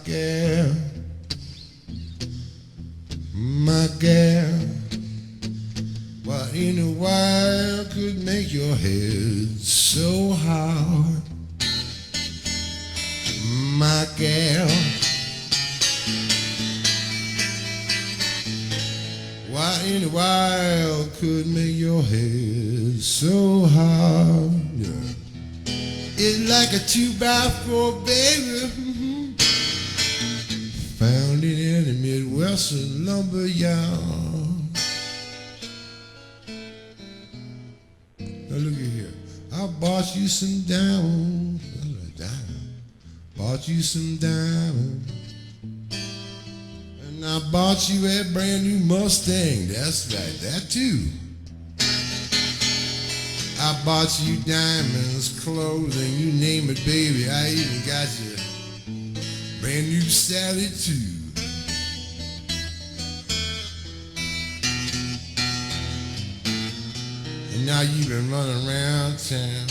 gal, my gal. What in the world could make your head so hard? My gal, what in the world could make your head so hard? Yeah. It's like a 2x4, baby. Found it in the Midwestern lumber yard. Now look at here. I bought you some diamonds. Bought you some diamonds. And I bought you a brand new Mustang. That's right, that too. I bought you diamonds, clothing, you name it, baby. I even got you brand new Sally too. And now you've been running around town.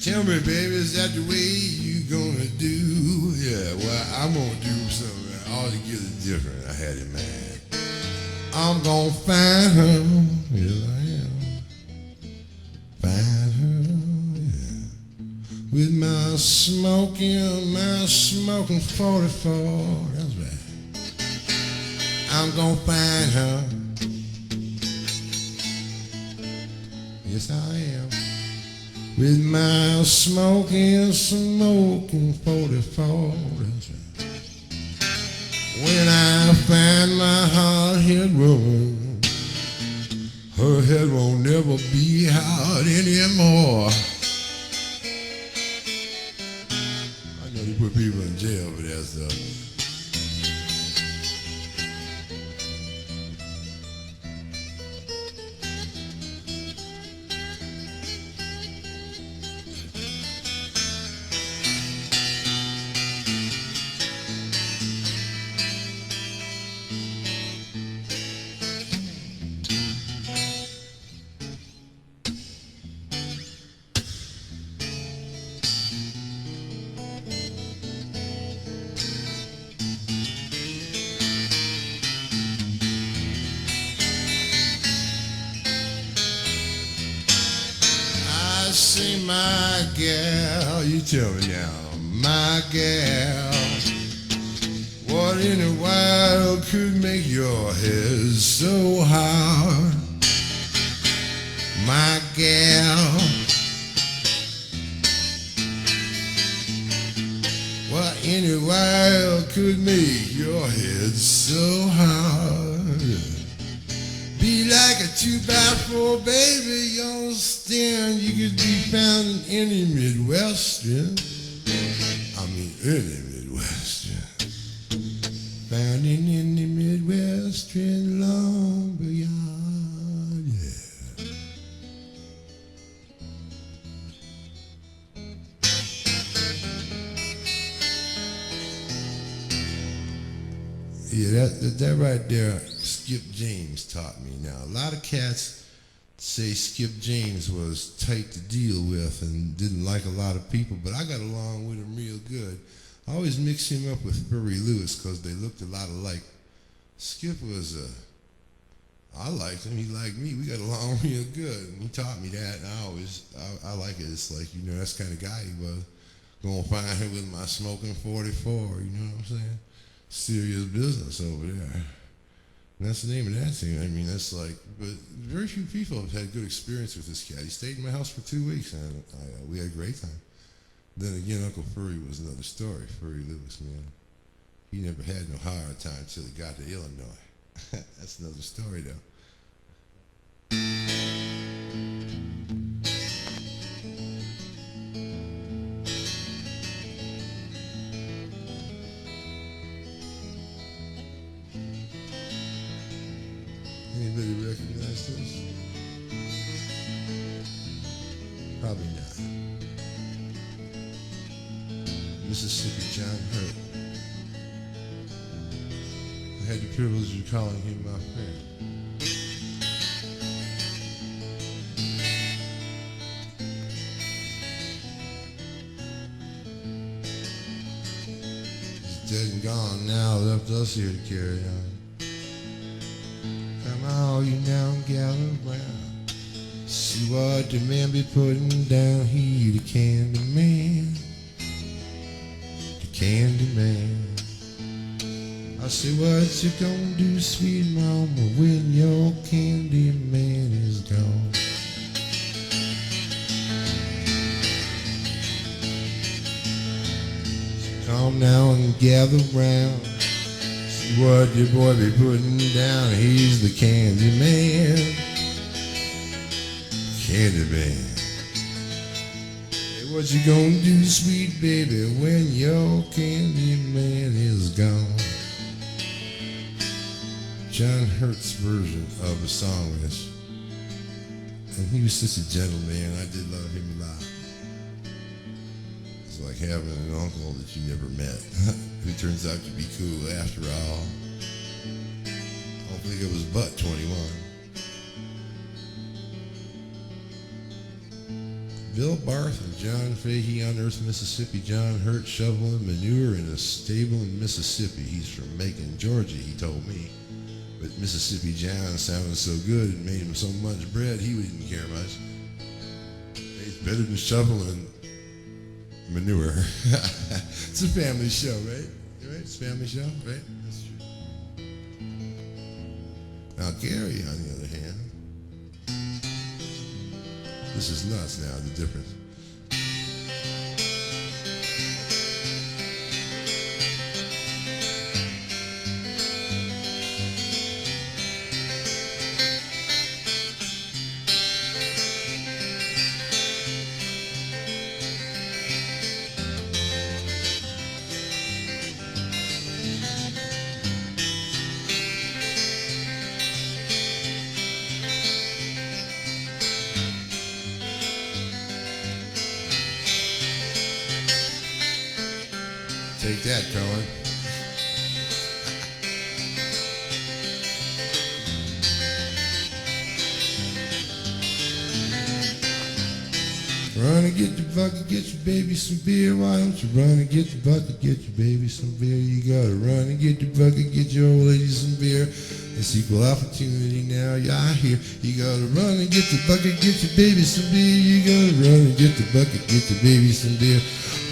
Tell me, baby, is that the way you gonna do? Yeah, well, I'm gonna do something altogether different I had in mind. I'm gonna find her. Yes, I am. Find her, yeah. With my smoking 44. That's right. I'm gonna find her. Yes, I am. With my smoking 44. That's right. When I find my hard-head woman, her head won't never be hard anymore. I know you put people in jail for that stuff. Say, my gal, you tell me now, my gal, what in the world could make your head so hard? My gal, what in the world could make your head so hard? Be like a 2x4, baby, you understand? You could be found in any Midwestern. I mean, any Midwestern. Found in any Midwestern lumber yard, yeah. Yeah, that right there, Skip James taught me. Now, a lot of cats say Skip James was tight to deal with and didn't like a lot of people, but I got along with him real good. I always mixed him up with Furry Lewis because they looked a lot alike. Skip was I liked him, he liked me. We got along real good. And he taught me that, and I like it. It's like, you know, that's the kind of guy he was. Gonna find him with my smoking 44, you know what I'm saying? Serious business over there. And that's the name of that thing. I mean, that's like, but very few people have had good experience with this cat. He stayed in my house for 2 weeks, and we had a great time. Then again, Uncle Furry was another story. Furry Lewis, man. He never had no hard time until he got to Illinois. That's another story, though. Anybody recognize this? Probably not. Mississippi John Hurt. I had the privilege of calling him my friend. His dead and gone now, left us here to carry on. Come all you now and gather round. See what the man be putting down. He the candy man. The candy man. I say, what you gonna do, sweet mama, when your candy man is gone? Come now and gather round. See what your boy be putting down. He's the candy man. Candy man. Hey, what you gonna do, sweet baby, when your candy man is gone? John Hurt's version of a song is, and he was such a gentleman. I did love him a lot. It's like having an uncle that you never met, who turns out to be cool after all. I don't think it was but 21. Bill Barth and John Fahey unearthed Mississippi. John Hurt shoveling manure in a stable in Mississippi. He's from Macon, Georgia, he told me. But Mississippi John sounded so good and made him so much bread, he didn't care much. It's better than shoveling manure. It's a family show, right? Right? It's a family show, right? That's true. Now, Gary, on the other hand, this is nuts now, the difference. Take that, Cohen. Run and get the bucket, get your baby some beer. Why don't you run and get the bucket, get your baby some beer? You gotta run and get the bucket, get your old lady some beer. It's equal opportunity now, yeah, I hear. You gotta run and get the bucket, get your baby some beer. You gotta run and get the bucket, get your baby some beer.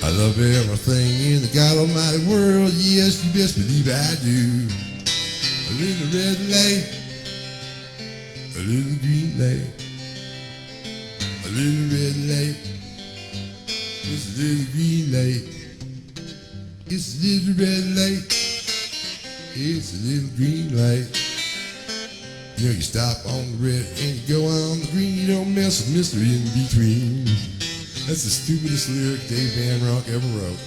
I love everything in the God Almighty world. Yes, you best believe I do. A little red light, a little green light, a little red light. It's a little green light. It's a little red light. It's a little green light. You know, you stop on the red and you go on the green. You don't mess with mystery in between. That's the stupidest lyric Dave Van Ronk ever wrote.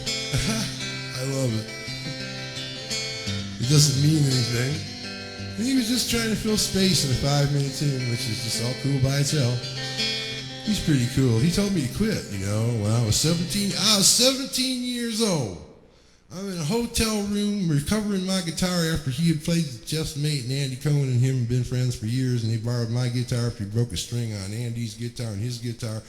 I love it. It doesn't mean anything. And he was just trying to fill space in a 5-minute tune, which is just all cool by itself. He's pretty cool. He told me to quit, you know, when I was 17. I was 17 years old. I'm in a hotel room recovering my guitar after he had played with Jeff's mate and Andy Cohen, and him had been friends for years, and he borrowed my guitar after he broke a string on Andy's guitar and his guitar.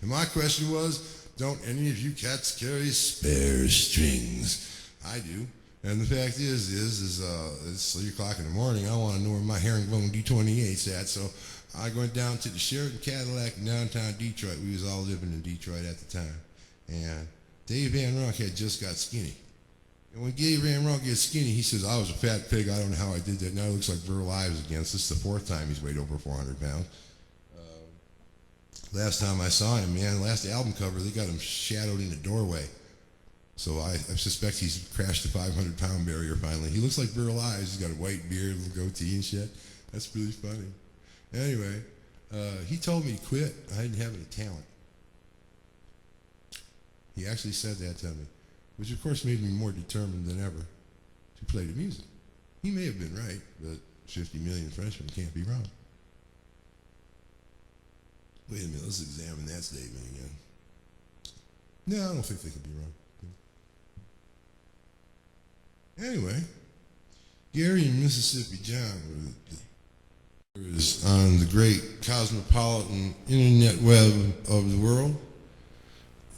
And my question was, don't any of you cats carry spare strings? I do. And the fact is it's 3 o'clock in the morning. I want to know where my herringbone D28's at. So I went down to the Sheraton Cadillac in downtown Detroit. We was all living in Detroit at the time. And Dave Van Ronk had just got skinny. And when Dave Van Ronk gets skinny, he says, I was a fat pig. I don't know how I did that. Now he looks like Burl Ives again. So this is the 4th time he's weighed over 400 pounds. Last time I saw him, man, last album cover, they got him shadowed in the doorway. So I suspect he's crashed the 500-pound barrier finally. He looks like Burl Ives. He's got a white beard, a little goatee and shit. That's really funny. Anyway, he told me to quit. I didn't have any talent. He actually said that to me, which of course made me more determined than ever to play the music. He may have been right, but 50 million Frenchmen can't be wrong. Wait a minute, let's examine that statement again. No, I don't think they could be wrong. Anyway, Gary and Mississippi John was on the great cosmopolitan internet web of the world.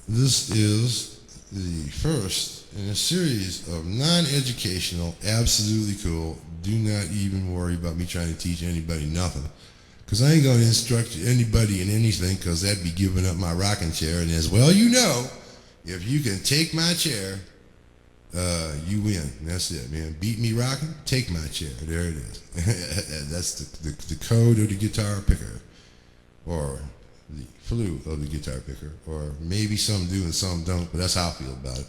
This is the first in a series of non-educational, absolutely cool, do not even worry about me trying to teach anybody nothing. Because I ain't going to instruct anybody in anything, because that'd be giving up my rocking chair. And as well you know, if you can take my chair, you win. And that's it, man. Beat me rocking, take my chair. There it is. That's the code of the guitar picker, or the flu of the guitar picker, or maybe some do and some don't, but that's how I feel about it.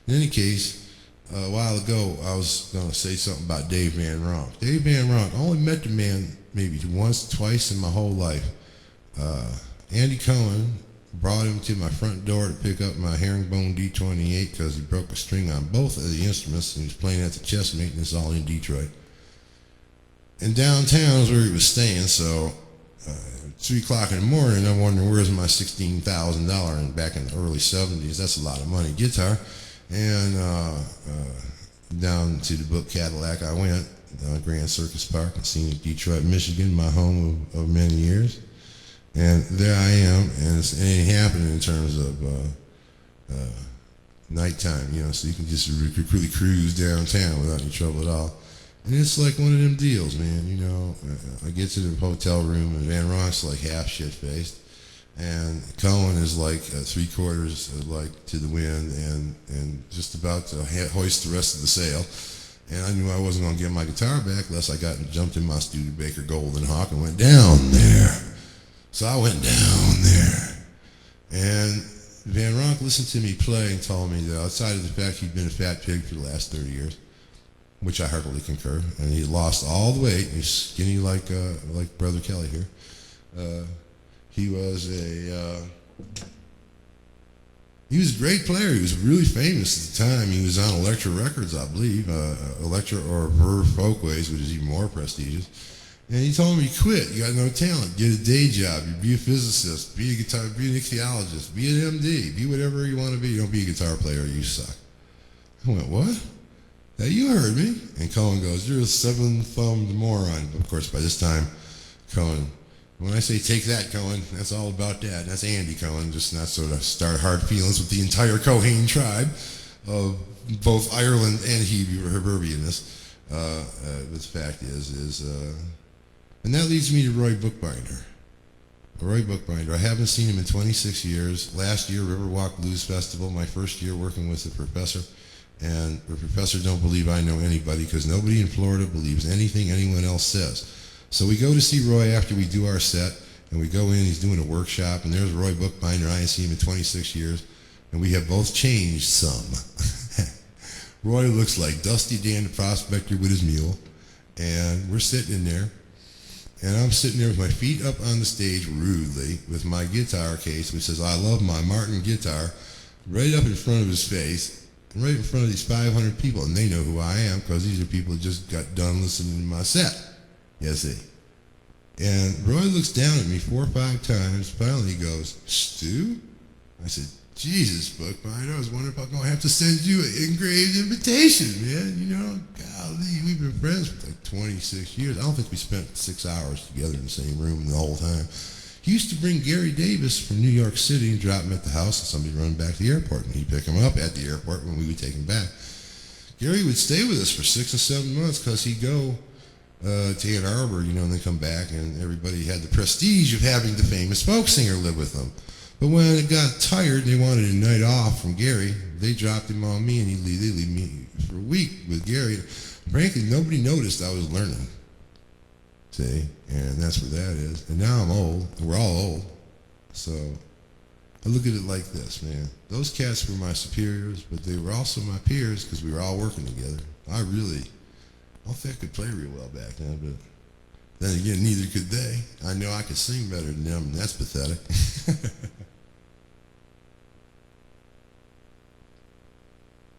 In any case, a while ago, I was going to say something about Dave Van Ronk. Dave Van Ronk, I only met the man maybe once, twice in my whole life. Andy Cohen brought him to my front door to pick up my herringbone D28 because he broke a string on both of the instruments, and he was playing at the chess meet, and it's all in Detroit. And downtown is where he was staying, so 3 o'clock in the morning, I'm wondering where's my $16,000, and back in the early 70s, that's a lot of money, guitar. And down to the Book Cadillac I went, Grand Circus Park in scenic Detroit, Michigan, my home of many years. And there I am, and it ain't happening in terms of nighttime, you know, so you can just really cruise downtown without any trouble at all. And it's like one of them deals, man, you know. I get to the hotel room, and Van Ronk's like half shit-faced, and Cohen is like 3/4 like to the wind, and just about to hoist the rest of the sail. And I knew I wasn't going to get my guitar back unless I jumped in my Studebaker Golden Hawk and went down there. So I went down there, and Van Ronk listened to me play and told me that outside of the fact he'd been a fat pig for the last 30 years, which I heartily concur, and he lost all the weight, and he's skinny like Brother Kelly here. He was a great player. He was really famous at the time. He was on Elektra Records, I believe, Elektra or Verve Folkways, which is even more prestigious. And he told me, quit. You got no talent. Get a day job. You be a physicist. Be a ichthyologist. Be an MD. Be whatever you want to be. Don't be a guitar player. You suck. I went, what? Now you heard me. And Cohen goes, you're a 7-thumbed moron. Of course, by this time, Cohen, when I say take that, Cohen, that's all about that. That's Andy Cohen, just not sort of start hard feelings with the entire Cohen tribe of both Ireland and Heberbianness. But the fact is, and that leads me to Roy Bookbinder. Roy Bookbinder, I haven't seen him in 26 years. Last year, Riverwalk Blues Festival, my first year working with the professor. And the professor don't believe I know anybody, because nobody in Florida believes anything anyone else says. So we go to see Roy after we do our set, and we go in, he's doing a workshop, and there's Roy Bookbinder. I ain't seen him in 26 years, and we have both changed some. Roy looks like Dusty Dan the Prospector with his mule, and we're sitting in there, and I'm sitting there with my feet up on the stage rudely with my guitar case, which says, I love my Martin guitar, right up in front of his face, and right in front of these 500 people, and they know who I am, because these are people who just got done listening to my set. You see. And Roy looks down at me 4 or 5 times. Finally he goes, Stu? I said, Jesus, Bookbinder, I was wondering if I'm going to have to send you an engraved invitation, man. You know, golly, we've been friends for like 26 years. I don't think we spent 6 hours together in the same room the whole time. He used to bring Gary Davis from New York City and drop him at the house, and somebody run back to the airport, and he'd pick him up at the airport when we would take him back. Gary would stay with us for 6 or 7 months because he'd go to Ann Arbor, you know, and then come back, and everybody had the prestige of having the famous folk singer live with them. But when it got tired and they wanted a night off from Gary, they dropped him on me, and they'd leave me for a week with Gary. Frankly, nobody noticed I was learning. See? And that's what that is. And now I'm old. We're all old. So I look at it like this, man. Those cats were my superiors, but they were also my peers because we were all working together. I don't think I could play real well back then, but then again, neither could they. I know I could sing better than them, and that's pathetic.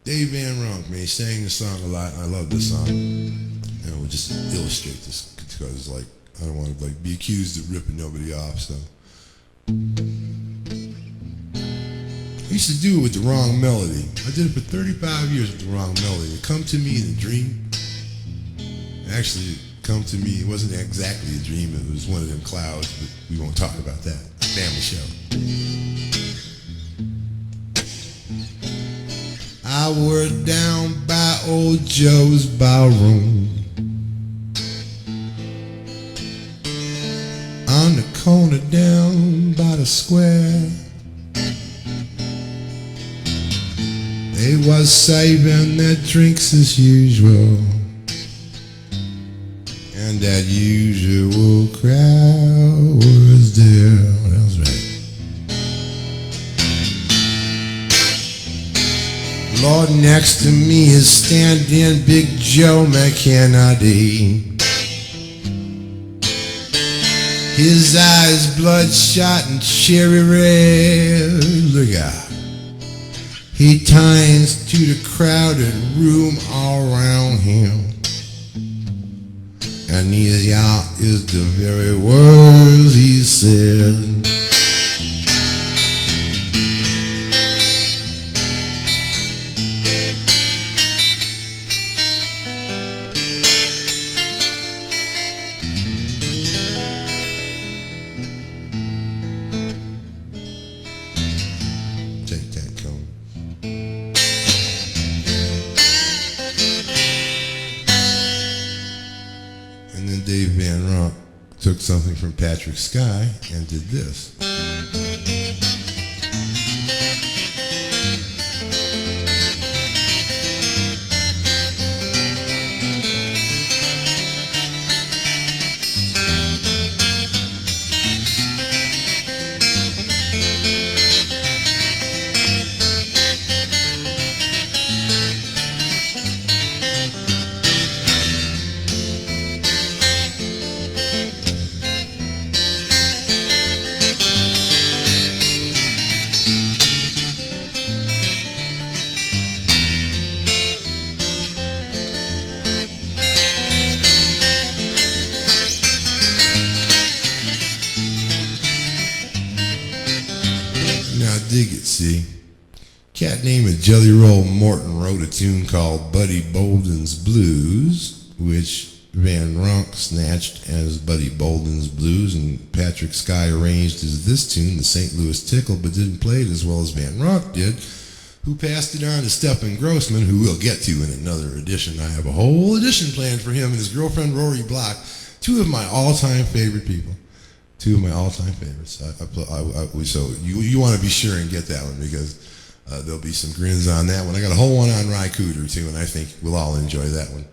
Dave Van Ronk, man, he sang the song a lot. I love this song. And we'll just illustrate this because, like, I don't want to be accused of ripping nobody off. So I used to do it with the wrong melody. I did it for 35 years with the wrong melody. It come to me in a dream. Actually, come to me, it wasn't exactly a dream, it was one of them clouds, but we won't talk about that. Family show. I were down by old Joe's ballroom on the corner down by the square. They was saving their drinks as usual, and that usual crowd was there. That was right. Lord, next to me is standing Big Joe McKennedy. His eyes bloodshot and cherry red. Look out. He turns to the crowded room all around him, and these y'all is the very words he said. Take that cone. And then Dave Van Ronk took something from Patrick Sky and did this. Now dig it, see? Cat named Jelly Roll Morton wrote a tune called Buddy Bolden's Blues, which Van Ronk snatched as Buddy Bolden's Blues, and Patrick Sky arranged as this tune, the St. Louis Tickle, but didn't play it as well as Van Ronk did, who passed it on to Stephen Grossman, who we'll get to in another edition. I have a whole edition planned for him and his girlfriend Rory Block, two of my all-time favorite people. Two of my all-time favorites. So you want to be sure and get that one, because there'll be some grins on that one. I got a whole one on Ry Cooter too, and I think we'll all enjoy that one.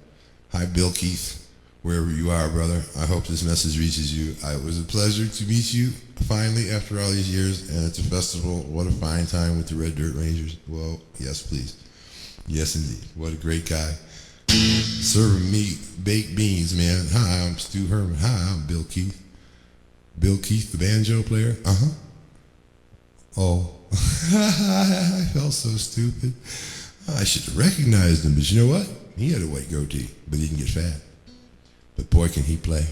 Hi, Bill Keith, wherever you are, brother. I hope this message reaches you. It was a pleasure to meet you finally after all these years, and it's a festival. What a fine time with the Red Dirt Rangers. Well, yes, please. Yes, indeed. What a great guy. Serving me baked beans, man. Hi, I'm Stu Herman. Hi, I'm Bill Keith. Bill Keith, the banjo player? Uh-huh. Oh. I felt so stupid. I should have recognized him, but you know what? He had a white goatee, but he didn't get fat. But boy, can he play.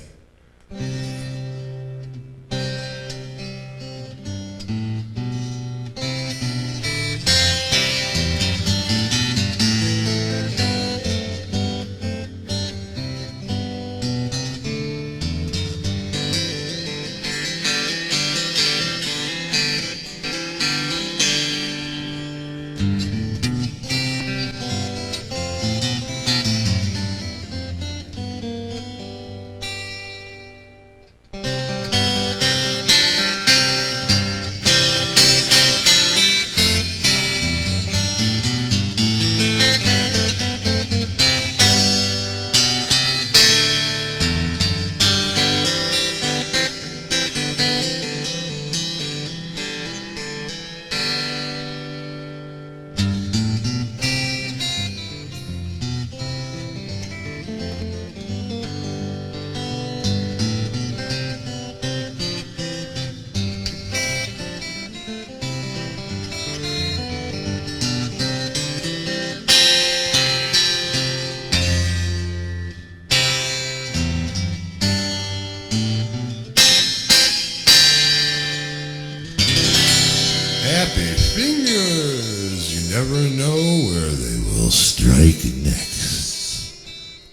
Happy fingers! You never know where they will strike next.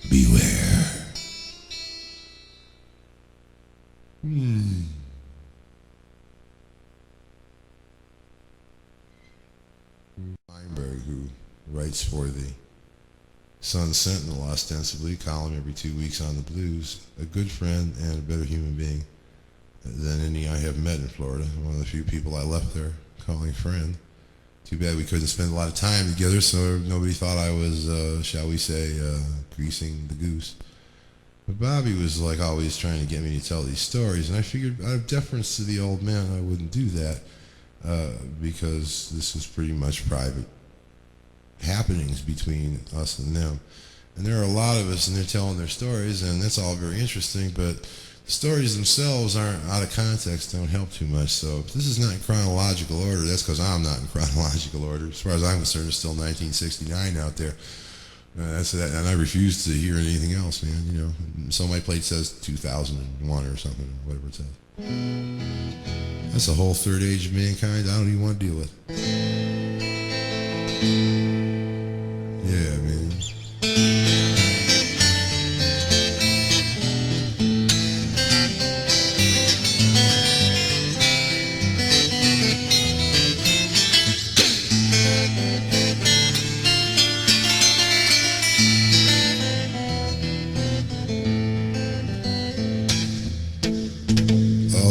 Beware. Weinberg, who writes for the Sun Sentinel, ostensibly, column every 2 weeks on the blues. A good friend and a better human being than any I have met in Florida. One of the few people I left there calling friend. Too bad we couldn't spend a lot of time together, so nobody thought I was, shall we say, greasing the goose. But Bobby was like always trying to get me to tell these stories, and I figured out of deference to the old man I wouldn't do that, because this was pretty much private happenings between us and them. And there are a lot of us, and they're telling their stories, and that's all very interesting, but the stories themselves aren't out of context, don't help too much. So if this is not in chronological order, that's because I'm not in chronological order. As far as I'm concerned, it's still 1969 out there. That's that, and I refuse to hear anything else, man. You know, so my plate says 2001 or something, whatever it says. That's the whole third age of mankind I don't even want to deal with. Yeah, man.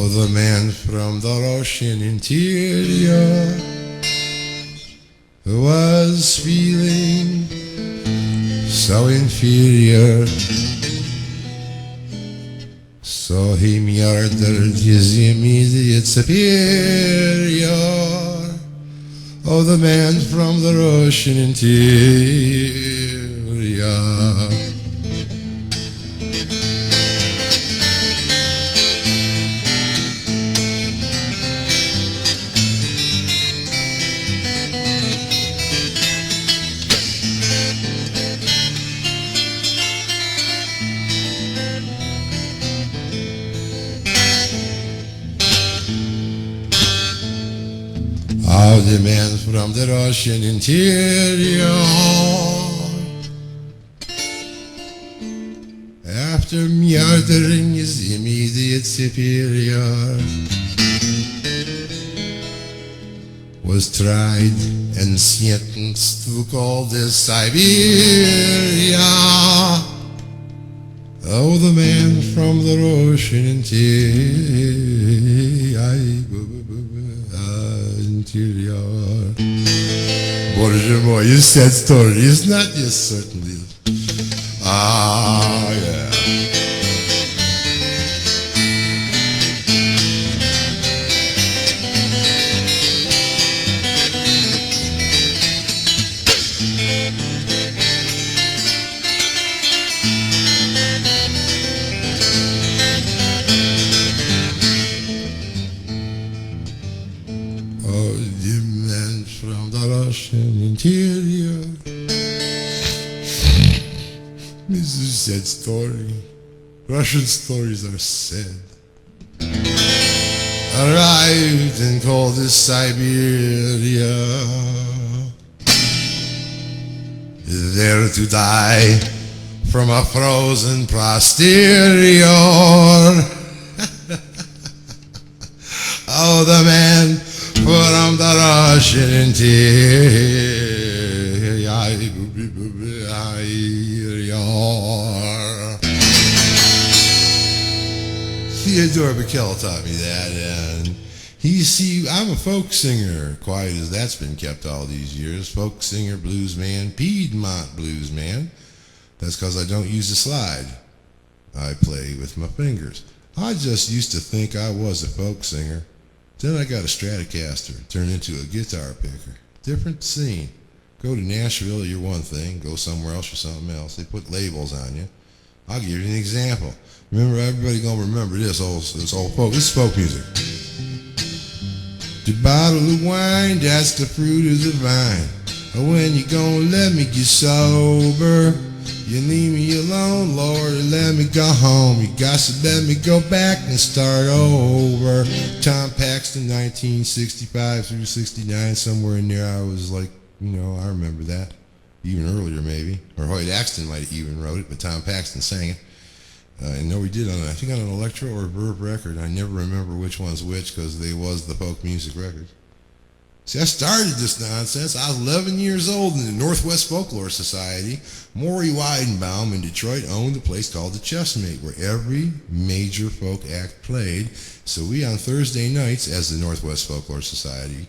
The man from the Russian interior was feeling so inferior, so he murdered his immediate superior. Oh, the man from the Russian interior. Oh, the man from the Russian interior, after murdering his immediate superior, was tried and sentenced to go to Siberia. Oh, the man from the Russian interior. Боже мой, you said story, it's not just certainly. Ah, yeah. Interior. This is a sad story. Russian stories are sad. Arrived in coldest Siberia, there to die from a frozen posterior. Oh, the man from the Russian interior. Theodore Bickel taught me that, and I'm a folk singer, quiet as that's been kept all these years. Folk singer, blues man, Piedmont blues man. That's because I don't use a slide. I play with my fingers. I just used to think I was a folk singer. Then I got a Stratocaster, turned into a guitar picker. Different scene. Go to Nashville, you're one thing. Go somewhere else, you're something else. They put labels on you. I'll give you an example. Remember, everybody gonna remember this old folk. This is folk music. The bottle of wine, that's the fruit of the vine. When you gonna let me get sober? You leave me alone, Lord, and let me go home. You got to let me go back and start over. Tom Paxton, 1965 through 69, somewhere in there. I was like, I remember that. Even earlier, maybe. Or Hoyt Axton might have even wrote it, but Tom Paxton sang it. And no, we did I think on an Electro or Verve record. I never remember which one's which because they was the folk music records. See, I started this nonsense. I was 11 years old in the Northwest Folklore Society. Maury Weidenbaum in Detroit owned a place called the Chessmate where every major folk act played. So we on Thursday nights, as the Northwest Folklore Society,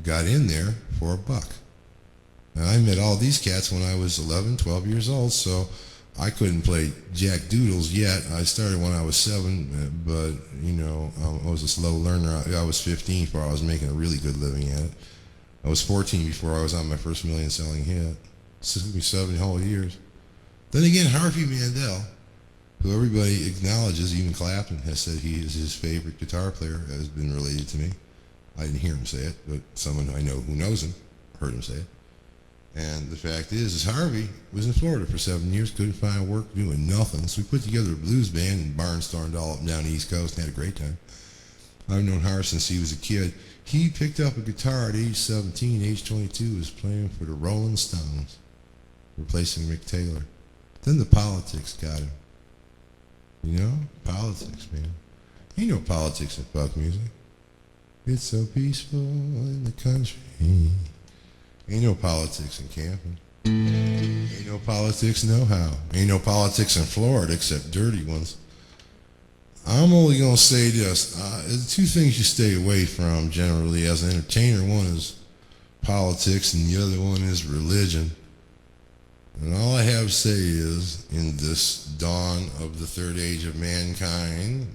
got in there for $1. And I met all these cats when I was 11, 12 years old, so I couldn't play Jack Doodles yet. I started when I was 7, but, you know, I was a slow learner. I was 15 before I was making a really good living at it. I was 14 before I was on my first million-selling hit. It took me 7 whole years. Then again, Harvey Mandel, who everybody acknowledges, even Clapton has said he is his favorite guitar player, has been related to me. I didn't hear him say it, but someone I know who knows him heard him say it. And the fact is Harvey was in Florida for 7 years, couldn't find work, doing nothing. So we put together a blues band and barnstormed all up and down the East Coast and had a great time. I've known Harvey since he was a kid. He picked up a guitar at age 17, age 22, was playing for the Rolling Stones, replacing Mick Taylor. Then the politics got him. You know? Politics, man. Ain't no politics in folk music. It's so peaceful in the country. Ain't no politics in camping. Ain't no politics no how. Ain't no politics in Florida except dirty ones. I'm only going to say this. The two things you stay away from generally as an entertainer. One is politics and the other one is religion. And all I have to say is, in this dawn of the third age of mankind,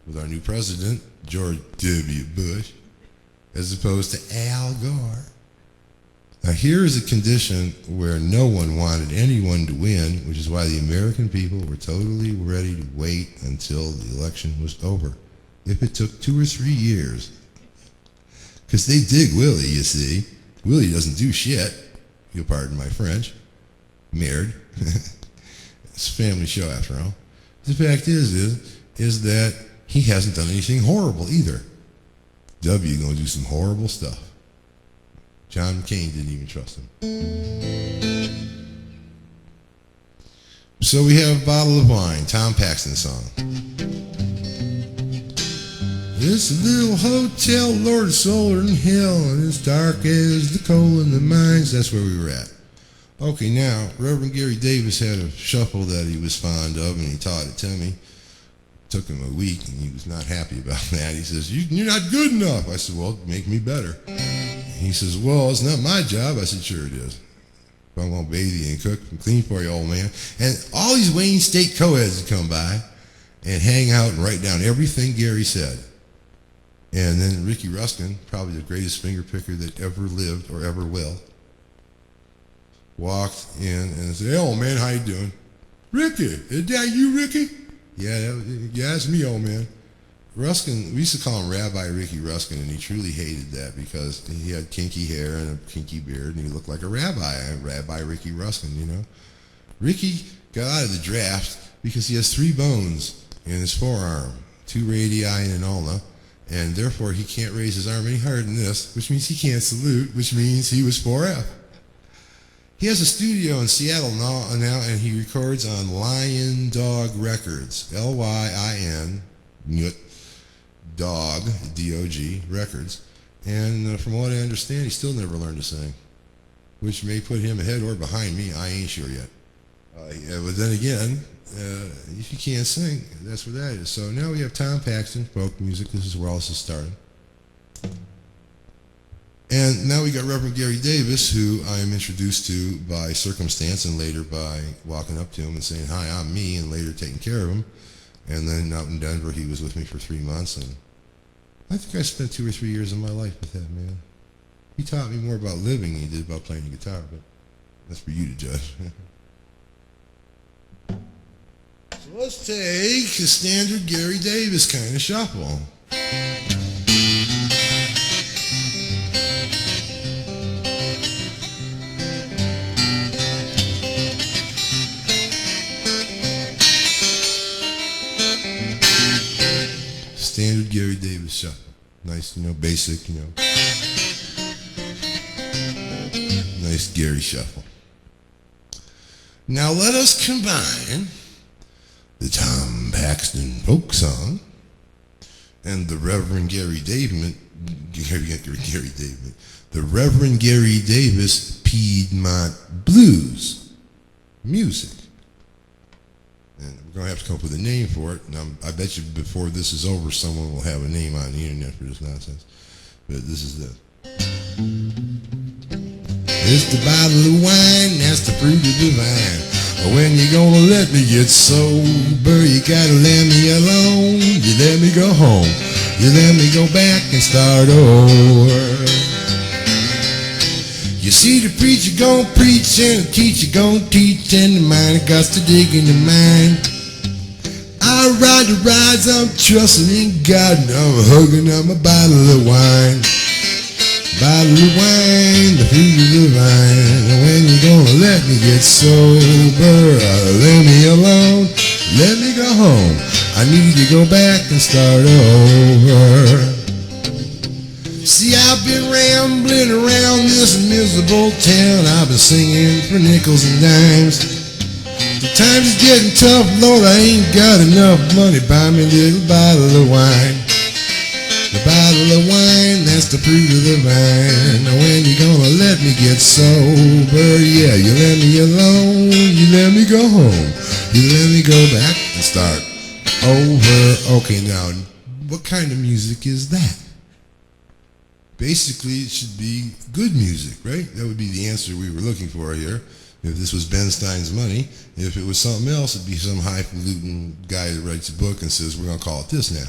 with our new president, George W. Bush, as opposed to Al Gore. Now here is a condition where no one wanted anyone to win, which is why the American people were totally ready to wait until the election was over. If it took 2 or 3 years. Because they dig Willie, you see. Willie doesn't do shit. You'll pardon my French. Merde. It's a family show after all. The fact is that he hasn't done anything horrible either. W gonna do some horrible stuff. John McCain didn't even trust him. So we have a bottle of wine, Tom Paxton song. It's a little hotel, Lord of solar and hell, and it's dark as the coal in the mines. That's where we were at. Okay, now, Reverend Gary Davis had a shuffle that he was fond of, and he taught it to me. Took him a week, and he was not happy about that. He says, you're not good enough. I said, well, make me better. He says, well, it's not my job. I said, sure it is. If I'm going to bathe you and cook and clean for you, old man. And all these Wayne State co-eds would come by and hang out and write down everything Gary said. And then Ricky Ruskin, probably the greatest finger picker that ever lived or ever will, walked in and said, hey, old man, how you doing? Ricky, is that you, Ricky? Yeah, that's me, old man. Ruskin, we used to call him Rabbi Ricky Ruskin, and he truly hated that because he had kinky hair and a kinky beard, and he looked like a Rabbi Ricky Ruskin, you know. Ricky got out of the draft because he has 3 bones in his forearm, 2 radii and an ulna, and therefore he can't raise his arm any higher than this, which means he can't salute, which means he was 4F. He has a studio in Seattle now, and he records on Lion Dog Records, Lyin, Dog, D-O-G, Records. And from what I understand, he still never learned to sing, which may put him ahead or behind me. I ain't sure yet. But then again, if you can't sing, that's what that is. So now we have Tom Paxton, folk music. This is where all this is starting. And now we got Reverend Gary Davis, who I am introduced to by circumstance and later by walking up to him and saying, hi, I'm me, and later taking care of him. And then out in Denver, he was with me for 3 months, and I think I spent 2 or 3 years of my life with that man. He taught me more about living than he did about playing the guitar, but that's for you to judge. So let's take a standard Gary Davis kind of shuffle. Standard Gary Davis shuffle. Nice, basic, nice Gary shuffle. Now let us combine the Tom Paxton folk song and the Reverend the Reverend Gary Davis Piedmont Blues music. And we're going to have to come up with a name for it. And I bet you before this is over, someone will have a name on the internet for this nonsense. But this is the... It's the bottle of wine, that's the fruit of the vine. When you gonna let me get sober, you gotta let me alone. You let me go home, you let me go back and start over. You see the preacher gon' preach and the teacher gon' teach, and the miner got to dig in the mine. I ride the rides, I'm trusting in God, and I'm hugging on my bottle of wine. Bottle of wine, the fruit of the vine. When you gonna let me get sober? Let me alone, let me go home. I need to go back and start over. See, I've been rambling around this miserable town. I've been singing for nickels and dimes. The times is getting tough, Lord, I ain't got enough money. Buy me a little bottle of wine. The bottle of wine, that's the fruit of the vine. Now when you gonna let me get sober? Yeah, you let me alone, you let me go home, you let me go back and start over. Okay, now, what kind of music is that? Basically, it should be good music, right? That would be the answer we were looking for here. If this was Ben Stein's Money, if it was something else, it'd be some highfalutin guy that writes a book and says, we're going to call it this now.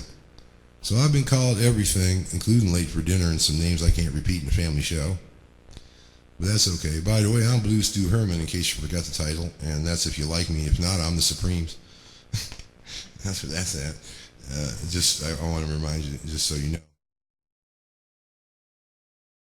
So I've been called everything, including late for dinner and some names I can't repeat in a family show. But that's okay. By the way, I'm Blue Stu Herman, in case you forgot the title, and that's if you like me. If not, I'm the Supremes. That's what that's at. I want to remind you, just so you know.